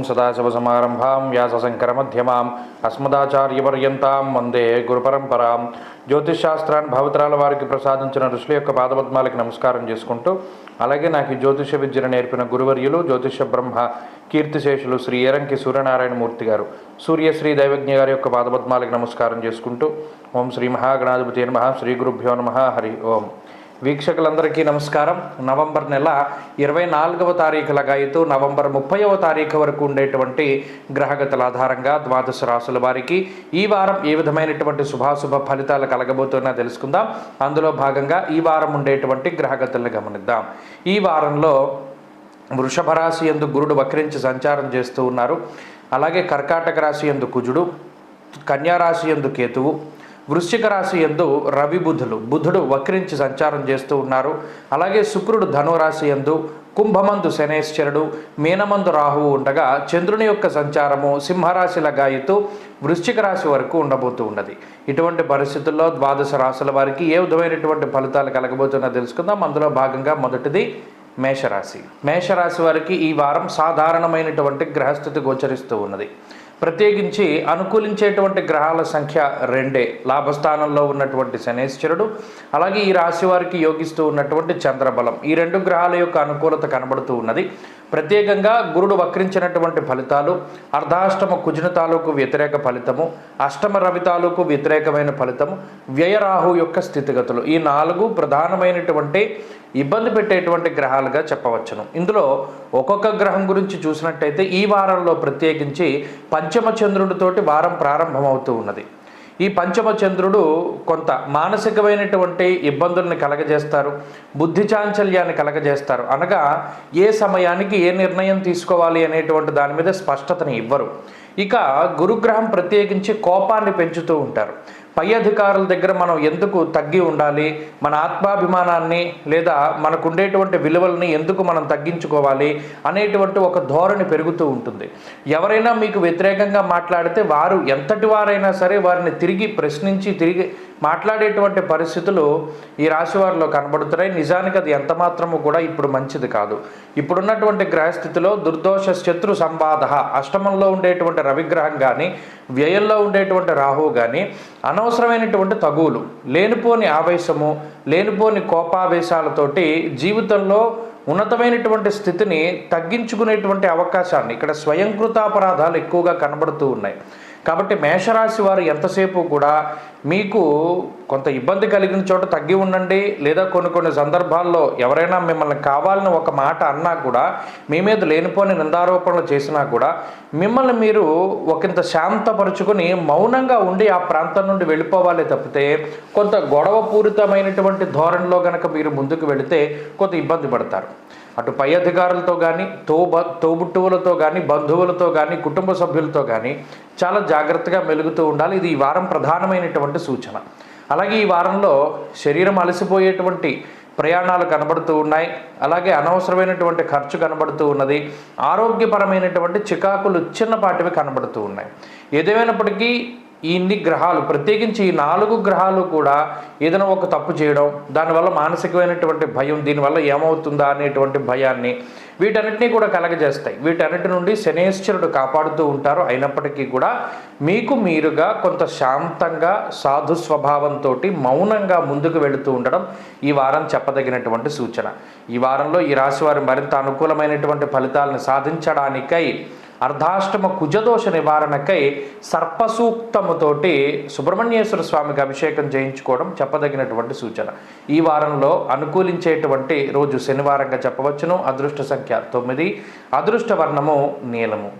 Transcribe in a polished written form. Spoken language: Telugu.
సదాశివసమారంభాం వ్యాసశంకరమధ్యమాం అస్మదాచార్యపర్యంతాం వందే గురుపరంపరాం. జ్యోతిషశాస్త్రాన్ని భావతరాల వారికి ప్రసాదించిన ఋషుల యొక్క పాదపద్మాలకి నమస్కారం చేసుకుంటూ, అలాగే నాకు ఈ జ్యోతిష విద్యను నేర్పిన గురువర్యులు జ్యోతిష బ్రహ్మ కీర్తిశేషులు శ్రీ ఏరంకి సూర్యనారాయణమూర్తి గారు, సూర్యశ్రీ దైవజ్ఞ గారి యొక్క పాదపద్మాలకి నమస్కారం చేసుకుంటూ, ఓం శ్రీ మహాగణాధిపతి నమః, శ్రీ గురుభ్యో నమః, హరి ఓం. వీక్షకులందరికీ నమస్కారం. నవంబర్ నెల 24వ తారీఖులుగా అయితే నవంబర్ 30వ తారీఖు వరకు ఉండేటువంటి గ్రహగతుల ఆధారంగా ద్వాదశ రాశుల వారికి ఈ వారం ఏ విధమైనటువంటి శుభాశుభ ఫలితాలు కలగబోతున్నా తెలుసుకుందాం. అందులో భాగంగా ఈ వారం ఉండేటువంటి గ్రహగతులను గమనిద్దాం. ఈ వారంలో వృషభ రాశి యందు గురుడు వక్రించి సంచారం చేస్తూ ఉన్నారు. అలాగే కర్కాటక రాశి యందు కుజుడు, కన్యా రాశి యందు కేతువు, వృశ్చిక రాశి యందు రవి బుధుడు వక్రించి సంచారం చేస్తూ ఉన్నారు. అలాగే శుక్రుడు ధనురాశి యందు, కుంభమందు శనేశ్వరుడు, మీనమందు రాహువు ఉండగా చంద్రుని యొక్క సంచారము సింహరాశిల గాయతూ వృశ్చిక రాశి వరకు ఉండబోతూ ఉన్నది. ఇటువంటి పరిస్థితుల్లో ద్వాదశ రాశుల వారికి ఏ విధమైనటువంటి ఫలితాలు కలగబోతున్నా తెలుసుకుందాం. అందులో భాగంగా మొదటిది మేషరాశి. మేషరాశి వారికి ఈ వారం సాధారణమైనటువంటి గ్రహస్థితి గోచరిస్తూ ఉన్నది. ప్రత్యేకించి అనుకూలించేటువంటి గ్రహాల సంఖ్య 2. లాభస్థానంలో ఉన్నటువంటి శనేశ్వరుడు, అలాగే ఈ రాశి వారికి యోగిస్తూ ఉన్నటువంటి చంద్రబలం, ఈ 2 గ్రహాల యొక్క అనుకూలత కనబడుతూ ఉన్నది. ప్రత్యేకంగా గురుడు వక్రించినటువంటి ఫలితాలు, అర్ధాష్టమ కుజుని తాలూకు వ్యతిరేక ఫలితము, అష్టమ రవి తాలూకు వ్యతిరేకమైన ఫలితము, వ్యయరాహు యొక్క స్థితిగతులు, ఈ 4 ప్రధానమైనటువంటి ఇబ్బంది పెట్టేటువంటి గ్రహాలుగా చెప్పవచ్చును. ఇందులో ఒక్కొక్క గ్రహం గురించి చూసినట్టయితే ఈ వారంలో ప్రత్యేకించి పంచమ చంద్రుడితోటి వారం ప్రారంభమవుతూ ఉన్నది. ఈ పంచమ చంద్రుడు కొంత మానసికమైనటువంటి ఇబ్బందుల్ని కలగజేస్తారు, బుద్ధి చాంచల్యాన్ని కలగజేస్తారు. అనగా ఏ సమయానికి ఏ నిర్ణయం తీసుకోవాలి అనేటువంటి దాని మీద స్పష్టతని ఇవ్వరు. ఇక గురుగ్రహం ప్రత్యేకించి కోపాన్ని పెంచుతూ ఉంటారు. పై అధికారుల దగ్గర మనం ఎందుకు తగ్గి ఉండాలి, మన ఆత్మాభిమానాన్ని లేదా మనకు ఉండేటువంటి విలువల్ని ఎందుకు మనం తగ్గించుకోవాలి అనేటువంటి ఒక ధోరణి పెరుగుతూ ఉంటుంది. ఎవరైనా మీకు వ్యతిరేకంగా మాట్లాడితే వారు ఎంతటి వారైనా సరే వారిని తిరిగి ప్రశ్నించి తిరిగి మాట్లాడేటువంటి పరిస్థితులు ఈ రాశి వారిలో కనబడుతున్నాయి. నిజానికి అది ఎంత మాత్రము కూడా ఇప్పుడు మంచిది కాదు. ఇప్పుడున్నటువంటి గ్రహస్థితిలో దుర్దోష శత్రు సంవాద, అష్టమంలో ఉండేటువంటి రవిగ్రహం కానీ, వ్యయంలో ఉండేటువంటి రాహువు కానీ అనవసరమైనటువంటి తగువులు, లేనిపోని ఆవేశము, లేనిపోని కోపావేశాలతోటి జీవితంలో ఉన్నతమైనటువంటి స్థితిని తగ్గించుకునేటువంటి అవకాశాన్ని, ఇక్కడ స్వయంకృతాపరాధాలు ఎక్కువగా కనబడుతూ ఉన్నాయి. కాబట్టి మేషరాశి వారు ఎంతసేపు కూడా మీకు కొంత ఇబ్బంది కలిగిన చోట తగ్గి ఉండండి, లేదా కొన్ని సందర్భాల్లో ఎవరైనా మిమ్మల్ని కావాలని ఒక మాట అన్నా కూడా, మీ మీద లేనిపోని నిందారోపణలు చేసినా కూడా మిమ్మల్ని మీరు ఒకంత శాంతపరుచుకొని మౌనంగా ఉండి ఆ ప్రాంతం నుండి వెళ్ళిపోవాలి తప్పితే కొంత గొడవ పూరితమైనటువంటి ధోరణిలో కనుక మీరు ముందుకు వెళితే కొంత ఇబ్బంది పడతారు. అటు పై అధికారులతో కానీ, తోబుట్టువులతో కానీ, బంధువులతో కానీ, కుటుంబ సభ్యులతో కానీ చాలా జాగ్రత్తగా మెలుగుతూ ఉండాలి. ఇది ఈ వారం ప్రధానమైనటువంటి సూచన. అలాగే ఈ వారంలో శరీరం అలసిపోయేటువంటి ప్రయాణాలు కనబడుతూ ఉన్నాయి. అలాగే అనవసరమైనటువంటి ఖర్చు కనబడుతూ ఉన్నది. ఆరోగ్యపరమైనటువంటి చికాకులు చిన్నపాటివి కనబడుతూ ఉన్నాయి. ఏదేమైనప్పటికీ ఇన్ని గ్రహాలు, ప్రత్యేకించి ఈ 4 గ్రహాలు కూడా ఏదైనా ఒక తప్పు చేయడం, దానివల్ల మానసికమైనటువంటి భయం, దీనివల్ల ఏమవుతుందా అనేటువంటి భయాన్ని, వీటన్నిటినీ కూడా కలగజేస్తాయి. వీటన్నిటి నుండి శనేశ్వరుడు కాపాడుతూ ఉంటారు. అయినప్పటికీ కూడా మీకు మీరుగా కొంత శాంతంగా సాధు స్వభావంతో మౌనంగా ముందుకు వెళుతూ ఉండడం ఈ వారం చెప్పదగినటువంటి సూచన. ఈ వారంలో ఈ రాశి వారు మరింత అనుకూలమైనటువంటి ఫలితాలను సాధించడానికై అర్ధాష్టమ కుజదోష నివారణకై సర్పసూక్తముతోటి సుబ్రహ్మణ్యేశ్వర స్వామికి అభిషేకం చేయించుకోవడం చెప్పదగినటువంటి సూచన. ఈ వారంలో అనుకూలించేటువంటి రోజు శనివారంగా చెప్పవచ్చును. అదృష్ట సంఖ్య 9, అదృష్ట వర్ణము నీలము.